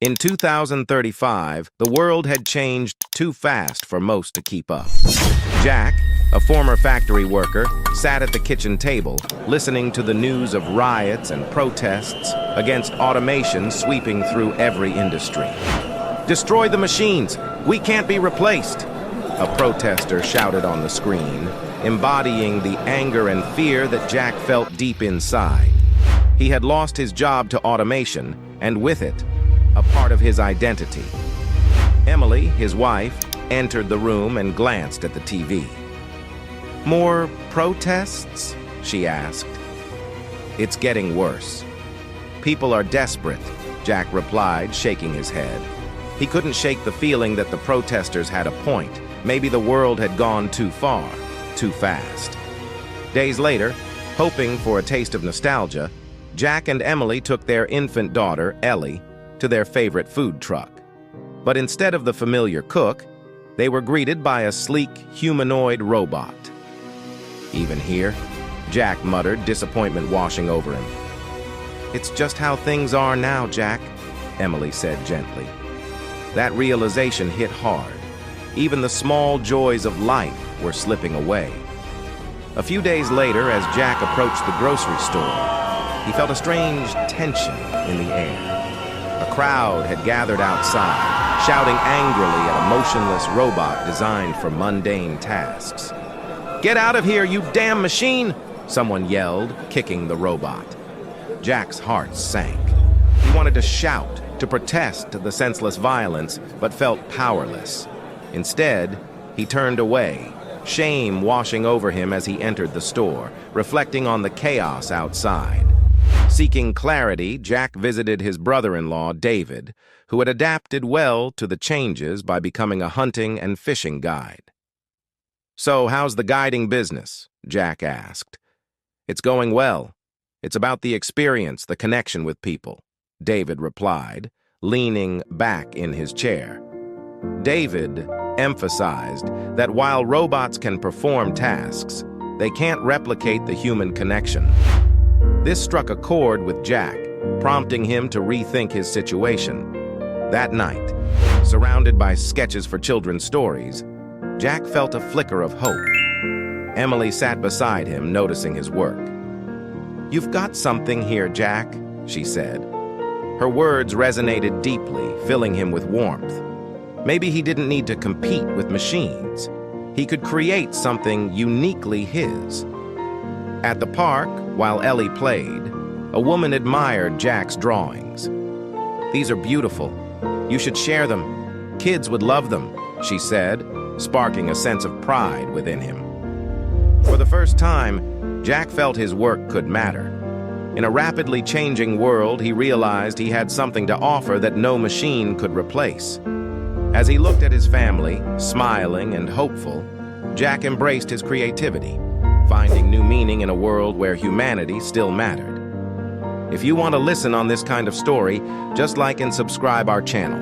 In 2035, the world had changed too fast for most to keep up. Jack, a former factory worker, sat at the kitchen table, listening to the news of riots and protests against automation sweeping through every industry. "Destroy the machines! We can't be replaced!" a protester shouted on the screen, embodying the anger and fear that Jack felt deep inside. He had lost his job to automation, and with it, a part of his identity. Emily, his wife, entered the room and glanced at the TV. "More protests?" she asked. "It's getting worse. People are desperate," Jack replied, shaking his head. He couldn't shake the feeling that the protesters had a point. Maybe the world had gone too far, too fast. Days later, hoping for a taste of nostalgia, Jack and Emily took their infant daughter, Ellie, to their favorite food truck. But instead of the familiar cook, they were greeted by a sleek, humanoid robot. "Even here?" Jack muttered, disappointment washing over him. "It's just how things are now, Jack," Emily said gently. That realization hit hard. Even the small joys of life were slipping away. A few days later, as Jack approached the grocery store, he felt a strange tension in the air. A crowd had gathered outside, shouting angrily at a motionless robot designed for mundane tasks. "Get out of here, you damn machine!" someone yelled, kicking the robot. Jack's heart sank. He wanted to shout, to protest the senseless violence, but felt powerless. Instead, he turned away, shame washing over him as he entered the store, reflecting on the chaos outside. Seeking clarity, Jack visited his brother-in-law, David, who had adapted well to the changes by becoming a hunting and fishing guide. "So, how's the guiding business?" Jack asked. "It's going well. It's about the experience, the connection with people," David replied, leaning back in his chair. David emphasized that while robots can perform tasks, they can't replicate the human connection. This struck a chord with Jack, prompting him to rethink his situation. That night, surrounded by sketches for children's stories, Jack felt a flicker of hope. Emily sat beside him, noticing his work. "You've got something here, Jack," she said. Her words resonated deeply, filling him with warmth. Maybe he didn't need to compete with machines. He could create something uniquely his. At the park, while Ellie played, a woman admired Jack's drawings. "These are beautiful. You should share them. Kids would love them," she said, sparking a sense of pride within him. For the first time, Jack felt his work could matter. In a rapidly changing world, he realized he had something to offer that no machine could replace. As he looked at his family, smiling and hopeful, Jack embraced his creativity, finding new meaning in a world where humanity still mattered. If you want to listen on this kind of story, just like and subscribe our channel.